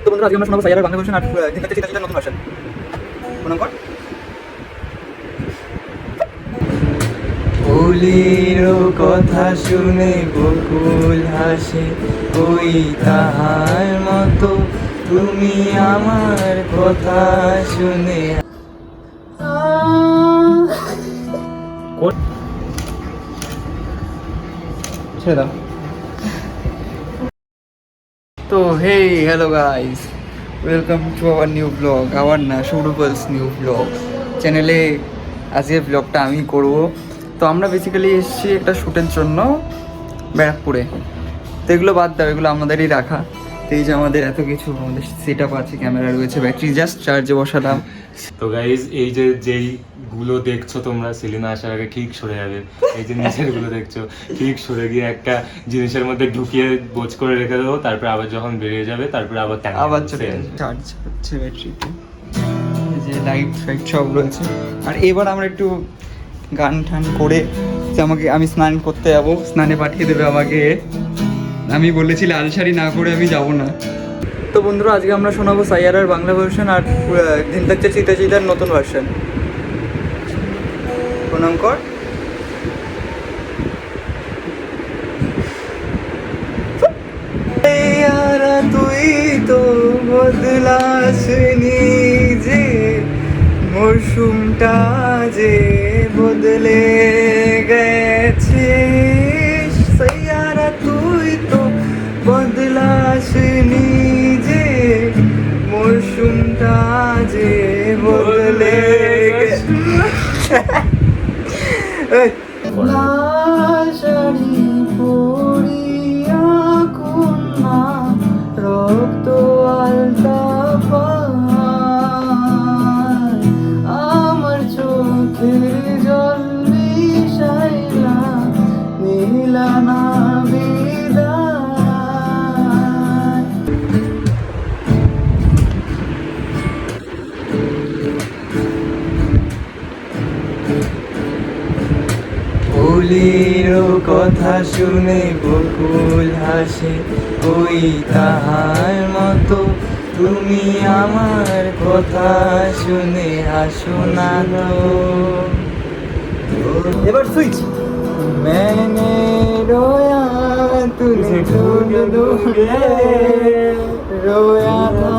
তো বন্ধুরা আজকে আমরা শোনাবো সাইয়ারার বাংলা ভার্সন আর দিনটাতে চিতা নতুন ভার্সন। প্রণাম কর। ফুলের কথা শুনে বকুল হাসে, ওই তাহার মতো তুমি আমার কথা শুনে। ছেড়ে দাও। তো hey hello guys, welcome to our new blog, our না সৌরভস নিউ ব্লগ চ্যানেলে। আজকে ব্লগটা আমি করব। তো আমরা বেসিক্যালি এসেছি একটা শ্যুটের জন্য ব্যারাকপুরে। তো এগুলো বাদ দাও, এগুলো আমাদেরই রাখা। তো এই যে আমাদের এত কিছু, আমাদের সেট আপ আছে, ক্যামেরা রয়েছে, ব্যাটারি জাস্ট চার্জে বসালাম। তো গাইজ এই যে যেইগুলো দেখছো তোমরা, সেলিনা আসার আগে ঠিক সরে যাবে। এই যে নিচের গুলো দেখছো ঠিক সরে গিয়ে একটা জিনিসের মধ্যে ঢুকিয়ে বোঝ করে রেখে দেবো, তারপরে আবার যখন বেরিয়ে যাবে তারপরে আবার চলে যাবে, চার্জ হচ্ছে ব্যাটারিতে। এই যে লাইট ফাইট সব রয়েছে। আর এবার আমরা একটু গান টান করে যে আমি স্নান করতে যাবো, স্নানে পাঠিয়ে দেবে আমাকে। আমি বলেছি লাল শাড়ি না করে আমি যাব না। তো বন্ধুরা আজকে আমরা শোনাবো সাইয়ারার বাংলা ভার্সন আর দিন থাকছে চিতার নতুন ভার্সন। প্রণাম কর। তুই তো বদলাসনি যে, মৌসুমটা যে বদলে গেছে। সাইয়ারা তুই তো বদলাসনি যে, মৌসুমটা যে বদলে গেছে। শাড়ি পরিয়া কন্যা রক্ত আলতা পায়, আমার চোখের জল বিষাইলা নীলা না বিদায়। ফুলের কথা শুনে বকুল হাসে, ওই তাহার মতো তুমি আমার কথা শুনে হাসো না গো। এবার সুইচ। मैंने रोया तूने ढूंढ ढूंढे, रोया था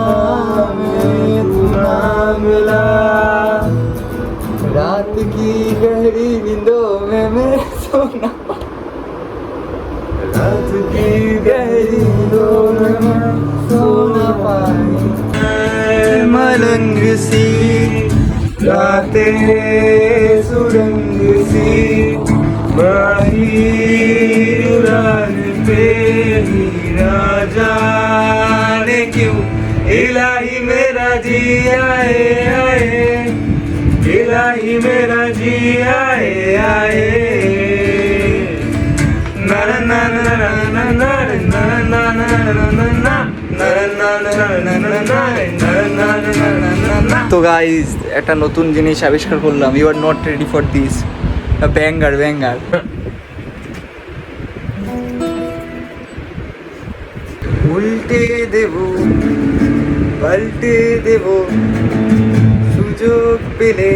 मैं तू ना मिला, रात की गहरी नींदों में मैं सोना, रात की गहरी नींदों में मैं सोना पाई। मलंग सी रातें सुरंग सी, उड़ान पे हीरा जाने क्यों, इलाही मेरा जी आए आए, इलाही मेरा जी आए आए। ना ना ना ना ना ना ना ना ना। তো গাইজ একটা নতুন জিনিস আবিষ্কার করলাম। You are not ready for this. Banger banger. উল্টে দেব পাল্টে দেব, সুযোগ পেলে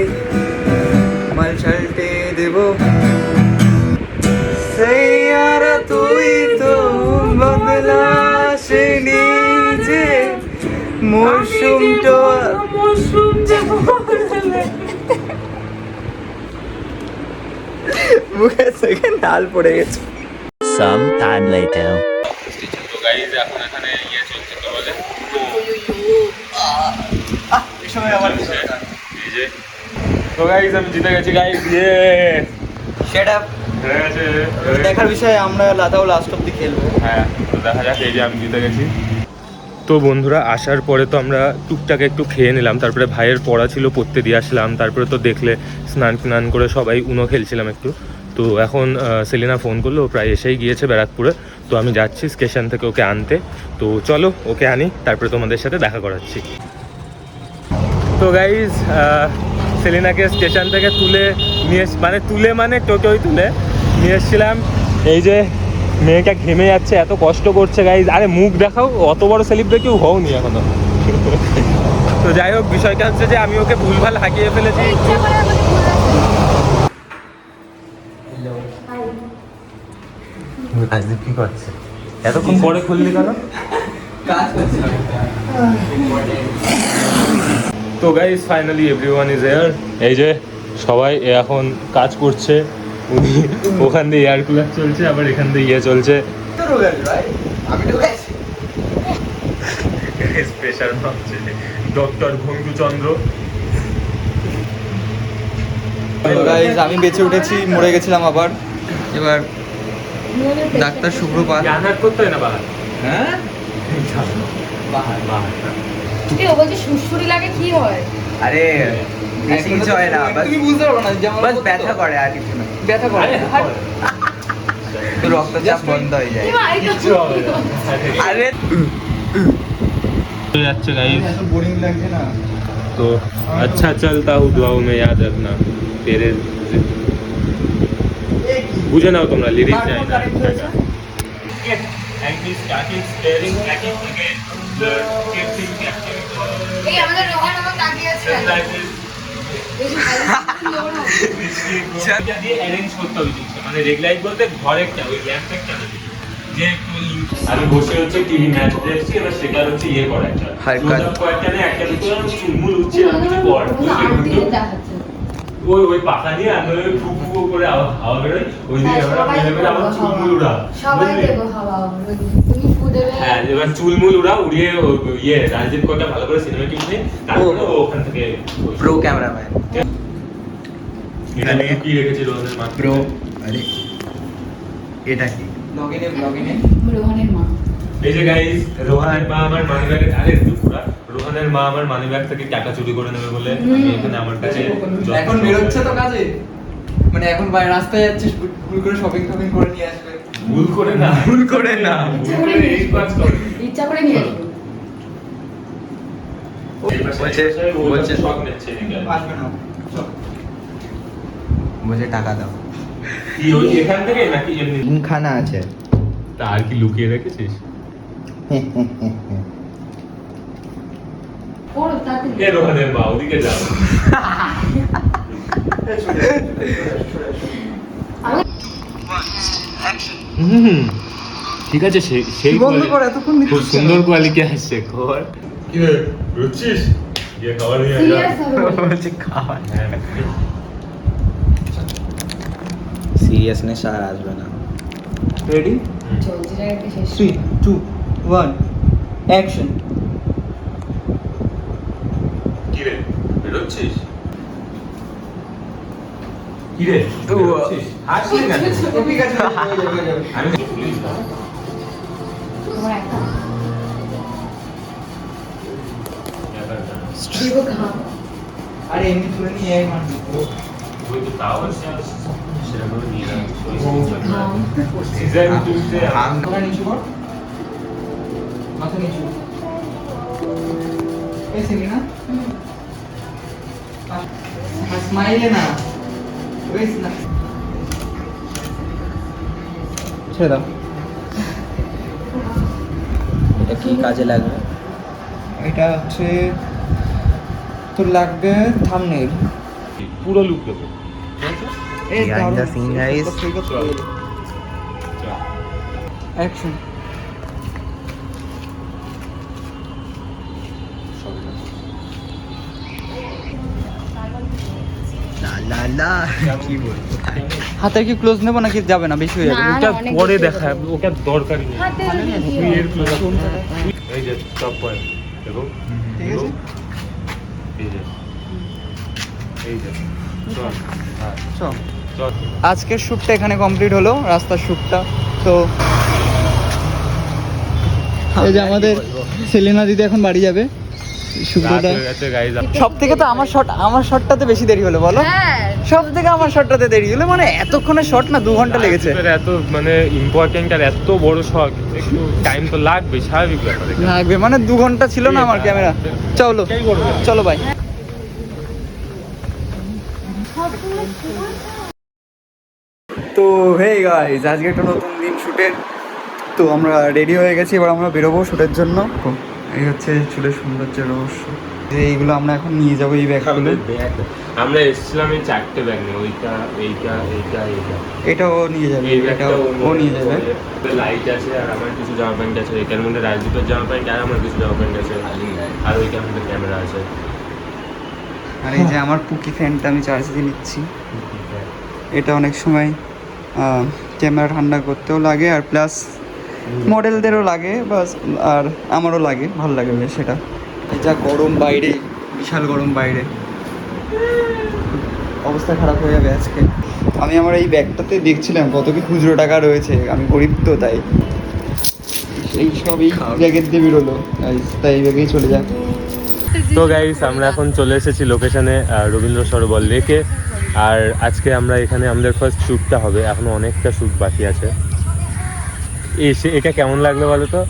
মাল ছাল্টে দেব। সাইয়ারা তুই তো বদলাসনি যে, মৌসুমটা মুখে থেকে নাল পড়ে গেছে। Some time later. তো গাইজ এখন এখানে ইয়ে চলছে, তো বলে এই যে। তো গাইজ আমি জিতে গেছি গাইজ, ইয়ে সেটা হয়ে গেছে। দেখার বিষয়ে আমরা লাদাও লাস্ট অব্দি খেলবো। হ্যাঁ তো দেখা যাক, এই যে আমি জিতে গেছি। তো বন্ধুরা আসার পরে তো আমরা টুকটাক একটু খেয়ে নিলাম, তারপরে ভাইয়ের পড়া ছিল পড়তে দিয়ে আসলাম, তারপরে তো দেখলে স্নান টান করে সবাই উনো খেলছিলাম একটু। তো এখন সেলিনা ফোন করলো, ও প্রায় এসেই গিয়েছে ব্যারাকপুরে। তো আমি যাচ্ছি স্টেশন থেকে ওকে আনতে। তো চলো ওকে আনি, তারপরে তোমাদের সাথে দেখা করাচ্ছি। তো গাইজ সেলিনাকে স্টেশন থেকে তুলে নিয়ে, মানে টোটোয় তুলে নিয়ে এসেছিলাম। এই যে মেয়েটা ঘেমে যাচ্ছে, এত কষ্ট করছে গাইজ। আরে মুখ দেখাও, অত বড় সেলিব্রিটি কেউ হওনি এখনো। তো যাই হোক, বিষয়টা হচ্ছে যে আমি ওকে ভুলভাল হাঁকিয়ে ফেলেছি। রাজদীপ কি করছে? এতক্ষণ পরে খুললি কেন? তো guys finally everyone is here. এই যে সবাই এখন কাজ করছে। উনি ওখান দিয়ে এয়ার কুলার চলছে, আবার এখান দিয়ে ইয়ে চলছে, প্রেশার ভাবছে ডক্টর ভঙ্গুচন্দ্র। গাইজ আমি বেঁচে উঠেছি, মরে গেছিলাম আবার। এবার ডাক্তার শুভ্রপাল। আনার করতে হয় না বাহার? হ্যাঁ বাহার এই ও বলছে সুড়সুড়ি লাগে কি হয়? আরে বেশি কিছু হয় না, তুমি বুঝতে পারো না, যেমন বাস ব্যথা করে আর কিছু না। ব্যথা করে, তো রক্তচাপ বন্ধ হয়ে যায়। এই মা, এই তো- কিচ্ছু হবে না। আরে যাচ্ছে গাইস। এত বোরিং লাগছে না। तो अच्छा चलता हूँ दुआओं में याद रखना तेरे বুঝে নাও তোমরা লিরিক্স জানি না। এই আমাদের রোহান আমার তাকিয়ে আছে। বেশি ভালো মানে রেগলাইট বলতে ঘরে ওই ল্যাম্পটা কেন যে আমি বসে হচ্ছে টিভি ম্যাচ দেখছি, এবার সেটা হচ্ছে ইয়ে করা একটা কয়েকটা না একটা দুটো চুলমুল উঠছে না কিছু কর দেখাচ্ছে। ওই পাখা দিয়ে আমি ওই ফু ফু করে হাওয়া বেরোয়, ওই দিয়ে আমরা মেলে মেলে আমার চুলমুল উড়া সবাই দেবো হাওয়া, তুমি ফু দেবে। হ্যাঁ, এবার চুলমুল উড়া উড়িয়ে ইয়ে রাজদীপ কটা ভালো করে সিনেমেটিক নিয়ে তারপরে ও ওখান থেকে প্রো ক্যামেরাম্যান। এটা নিয়ে কি রেখেছে রোহনের মা? প্রো আরে এটা কি? ব্লগিনে রোহানের মা। এই যে গাইস, রোহনের মা আমার মানিব্যাগ, আরে দুপুরা রোহনের মা আমার মানিব্যাগ থেকে টাকা চুরি করে নেবে বলে আমি এখানে আমার কাছে এখন বেরোচ্ছে তো কাজে, মানে এখন বাইরে রাস্তায় যাচ্ছিস, ভুল করে শপিং টপিং করে নিয়ে আসবে। ভুল করে না, ভুল করে না। ভুল করে এই কাজ করে। ইচ্ছা করে নিয়ে আসবো। বলছে শখ নিচ্ছে এদিকে। আসবে না চল। বলছে টাকা দাও। কি ওই এখান থেকে নাকি এমনি? তিনখানা আছে। তা আর কি লুকিয়ে রেখেছিস? ওর তাতে এ রোহনের মা ওদিকে যাও। হুম, ঠিক আছে, সেই বন্ধ কর, এতক্ষণ খুব দিচ্ছিস সুন্দর কোয়ালিটি আসছে। খবর কি রে বুঝছিস? ইয়ে খাবার নিয়ে যা। সিরিয়াস হবে। বলছে খাওয়া। হ্যাঁ। সিরিয়াসনেস আর আসবে না। রেডি? চলছে জায়গাটা শেষ। 3 2 1 অ্যাকশন। কি রে বেরোচ্ছিস? কি রে বেরোচ্ছিস? হাসলি কেন? ঠিক আছে হয়ে যাবে। আমি তো পুলিশ না। তোমার একটা দেবো ঘাম। আরে এমনি তুলে নিয়ে আয় মারবি। ওই তো তাও সেরকম নিয়ে না। ঘাম। সিজন টুতে মাথা নিচু কর, মাথা নিচু। এই সেলিনা স্মাইলে না, ওই না ছেড়ে দাও। এটা কি কাজে লাগবে? এটা হচ্ছে তোর লাগবে থাম্বনেল। পুরো লুক দেবো। Behind the scene, guys. Action. লা লা লা কি বলবো? হাতে কি ক্লোজ নেবো নাকি যাবে না, বেশি হয়ে যাবে? না, ওটা অনেক পরে বেশি দেখা, ওটা দরকারই নেই। হাতে যদি কি তুই হয়? এর ক্লোজ এই যে টপ পয়েন্ট দেখো, ঠিক আছে। এই যে এই যে চল হ্যাঁ চল। চল। আজকের শ্যুটটা এখানে কমপ্লিট হলো, রাস্তার শ্যুটটা। তো এই যে আমাদের সেলিনা দিদি এখন বাড়ি যাবে। শুভ্রদা সব থেকে তো আমার শটটাতে বেশি দেরি হলো, বলো? হ্যাঁ। সব থেকে আমার শটটাতে দেরি হলো, মানে এতক্ষণে শট না 2 ঘন্টা লেগেছে। এত মানে ইম্পর্টেন্ট আর এত বড় শখ, একটু টাইম তো লাগবে, স্বাভাবিক ব্যাপার। লাগবে মানে 2 ঘন্টা ছিল না আমার ক্যামেরা। চলো চলো ভাই। তো হে গাইস, আজকে একটা নতুন দিন শ্যুটের। তো আমরা রেডি হয়ে গেছি, এবার আমরা বেরোবো শ্যুটের জন্য। এই হচ্ছে চুলের সৌন্দর্যের রহস্য। এইগুলো আমরা এখন নিয়ে যাবো, এই ব্যাগগুলো। আমরা এসেছিলাম এই 4টে ব্যাগ নিয়ে, ওইটা এইটা এইটা এইটা, এটাও নিয়ে যাবে, এটাও ও নিয়ে যাবে। লাইট আছে আর আমার কিছু জামা প্যান্ট আছে, এটার মধ্যে রাজদীপের জামা প্যান্ট আর আমার কিছু জামা প্যান্ট আছে, আর ওইটার মধ্যে ক্যামেরা আছে। আর এই যে আমার পুকি ফ্যানটা আমি চার্জ দিয়ে নিচ্ছি। এটা অনেক সময় ক্যামেরা ঠান্ডা করতেও লাগে, আর প্লাস মডেলদেরও লাগে, বাস আর আমারও লাগে, ভালো লাগে বেশ। সেটা যা গরম বাইরে, বিশাল গরম বাইরে, অবস্থা খারাপ হয়ে যাবে আজকে। আমি আমার এই ব্যাগটাতে দেখছিলাম কত কি খুচরো টাকা রয়েছে, আমি গরিব তো তাই এই সব এই ব্যাগের দিয়ে বেরোলো, তাই এই ব্যাগেই চলে যাক। তো গাইস, আমরা এখন চলে এসেছি লোকেশনে রবীন্দ্র সরোবর লেকে। আর আজকে আমরা এখানে আমাদের ফার্স্ট শ্যুটটা হবে, এখনো অনেকটা শ্যুট বাকি আছে। এসে এটা কেমন লাগলো বলো তো?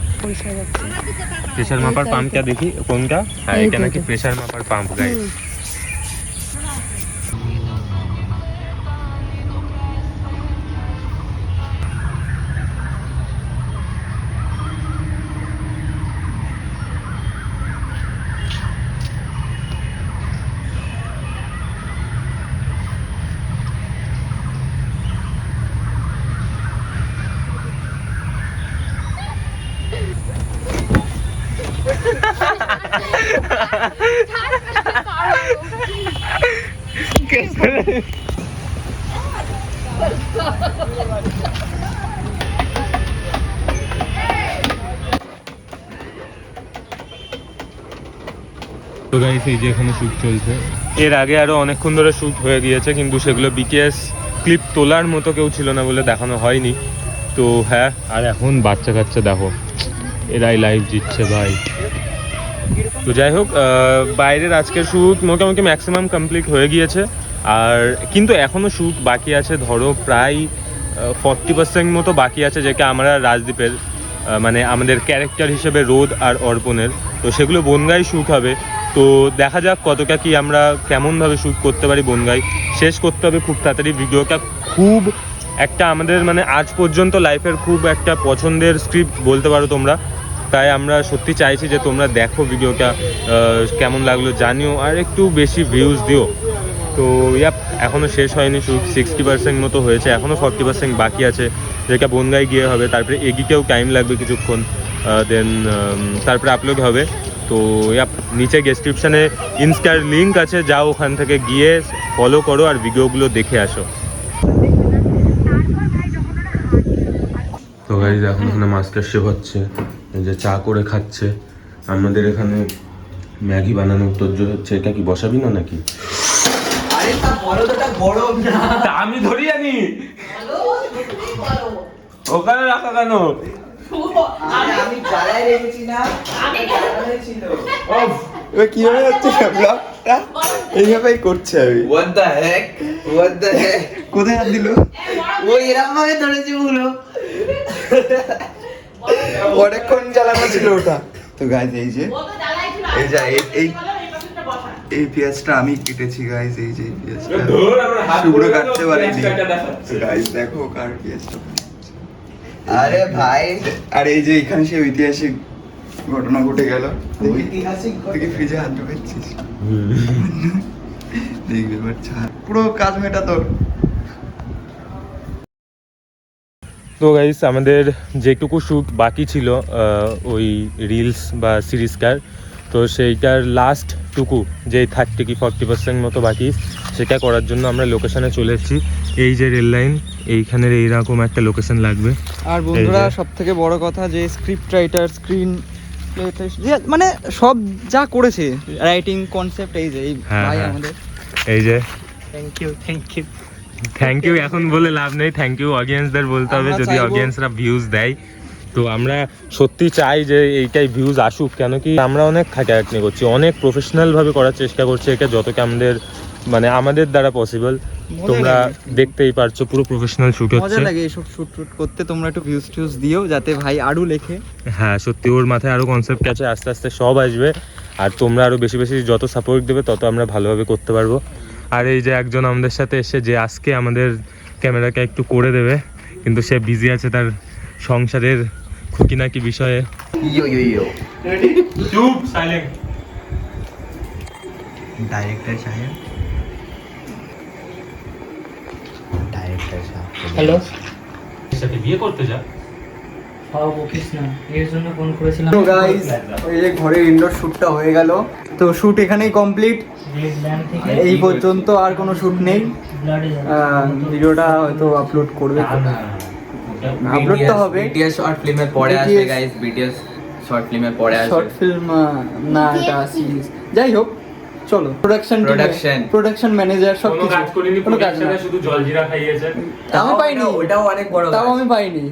প্রেশার মাপার পাম্পটা দেখি কোনটা। হ্যাঁ, এটা নাকি প্রেশার মাপার পাম্প গাইস। তো গাইস, এই যে এখানে শ্যুট চলছে। এর আগে আরো অনেকক্ষণ ধরে শ্যুট হয়ে গিয়েছে, কিন্তু সেগুলো বিকেএস ক্লিপ তোলার মতো কেউ ছিল না বলে দেখানো হয়নি। তো হ্যাঁ, আর এখন বাচ্চা কাচ্চা দেখো, এরাই লাইভ জিতছে ভাই। তো যাই হোক, বাইরের আজকের শ্যুট মোটামুটি ম্যাক্সিমাম কমপ্লিট হয়ে গিয়েছে। আর কিন্তু এখনও শ্যুট বাকি আছে, ধরো প্রায় 40% মতো বাকি আছে, যেটা আমরা রাজদীপের মানে আমাদের ক্যারেক্টার হিসেবে রোদ আর অর্পণের, তো সেগুলো বনগাঁয় শ্যুট হবে। তো দেখা যাক কতটা কি আমরা কেমনভাবে শ্যুট করতে পারি বনগাঁয়। শেষ করতে হবে খুব তাড়াতাড়ি ভিডিওটা। খুব একটা আমাদের মানে আজ পর্যন্ত লাইফের খুব একটা পছন্দের স্ক্রিপ্ট বলতে পারো তোমরা। তাই আমরা সত্যি চাইছি যে তোমরা দেখো ভিডিওটা, কেমন লাগলো জানিও, আর একটু বেশি ভিউজ দিও। তো এখনও শেষ হয়নি শ্যুট, 60% মতো হয়েছে, এখনও 40% বাকি আছে, যেটা বনগাঁয় গিয়ে হবে। তারপরে এগিতেও টাইম লাগবে কিছুক্ষণ, দেন তারপরে আপলোড হবে। তো নিচে ডেসক্রিপশানে ইনস্টার লিঙ্ক আছে, যাও ওখান থেকে গিয়ে ফলো করো আর ভিডিওগুলো দেখে আসো। তো গাইস, এখন এখানে মাস্টার শেফ হচ্ছে, এই যে চা করে খাচ্ছে। আমাদের এখানে ম্যাগি বানানোর তোর হচ্ছে। এটা কি বসাবি না নাকি? আরে তা বড়টা গরম না, আমি ধরি আনি ওখানে রাখা কেন? আমি জ্বালায় রেখেছি না, আমি ছিল। এবার কিভাবে হচ্ছে ব্লগটা? এইভাবেই করছে। আমি What the heck? What the heck? কোথায় হাত দিল? ও এরকম ভাবে ধরেছে পুরো। অনেকক্ষণ জ্বালানো ছিল ওটা। তো গাইজ, এই যে এই যে এই পেঁয়াজটা আমি কেটেছি গাইজ, এই যে পেঁয়াজটা শুভ্র কাটতে পারিনি গাইজ। দেখো কার পেঁয়াজটা। আরে ভাই, আর এই যে এখানে সে ঐতিহাসিক ঘটনা ঘটে গেল। ঐতিহাসিক তুই কি ফ্রিজে হাত ঢুকাচ্ছিস? দেখবে এবার ছাড়, পুরো কাজ মেটা তোর। তো গাইস, আমাদের যেটুকু শ্যুট বাকি ছিল ওই রিলস বা সিরিজটার, তো সেইটার লাস্টটুকু যে 30 কি 40% মতো বাকি, সেটা করার জন্য আমরা লোকেশনে চলে এসেছি। এই যে রেল লাইন, এইখানের এইরকম একটা লোকেশন লাগবে। আর বন্ধুরা, সব থেকে বড় কথা যে স্ক্রিপ্ট রাইটার, স্ক্রিন মানে সব যা করেছে, রাইটিং কনসেপ্ট, এই যে এই ভাই আমাদের। এই যে thank you, thank you, thank you এখন বলে লাভ নেই, থ্যাংক ইউ অডিয়েন্সদের বলতে হবে, যদি অডিয়েন্সরা ভিউজ দেয়। তো আমরা সত্যি চাই যে এইটাই ভিউজ আসুক, কেন কি আমরা অনেক খাটাখাটনি করছি, অনেক প্রফেশনালভাবে করার চেষ্টা করছি এটা, যতটা আমাদের মানে আমাদের দ্বারা পসিবল। তোমরা দেখতেই পারছো পুরো প্রফেশনাল শুট হচ্ছে। মজা লাগে এইসব শুট করতে। তোমরা একটু ভিউজ টিউজ দিও যাতে ভাই আরও লেখে। হ্যাঁ, সত্যি ওর মাথায় আরও কনসেপ্ট আছে, আস্তে আস্তে সব আসবে। আর তোমরা আরও বেশি বেশি যত সাপোর্ট দেবে তত আমরা ভালোভাবে করতে পারবো। আর এই যে একজন আমাদের সাথে এসে, যে আজকে আমাদের ক্যামেরাকে একটু করে দেবে, কিন্তু সে বিজি আছে তার সংসারের খুঁটিনাটি বিষয়ে। ইয়ো চুপ, সাইলেন্ট। ডাইরেক্টর সাহেব হ্যালো, সাথে বিয়ে করতে যা। তো গাইস, এই যে ঘরের ইনডোর শ্যুটটা হয়ে গেল। তো শ্যুট এখানেই কমপ্লিট, এই পর্যন্ত আর কোনো শ্যুট নেই। ভিডিওটা হয়তো আপলোড করবে, আপলোড তো হবে। বিটিএস শর্ট ফিল্মের পরে BTS আসবে গাইস, বিটিএস শর্ট ফিল্মের পরে আসবে। শর্ট ফিল্ম না, এটা সিরিজ। যাই হোক, চলো। প্রোডাকশন ম্যানেজার সব কোনো কিছু, কাজ করিনি, কোনো কাজ না। প্রোডাকশনে শুধু জলজিরা খাইয়েছে। আমি পাইনি, ওটাও অনেক বড় তাও কাজ। আমি পাইনি।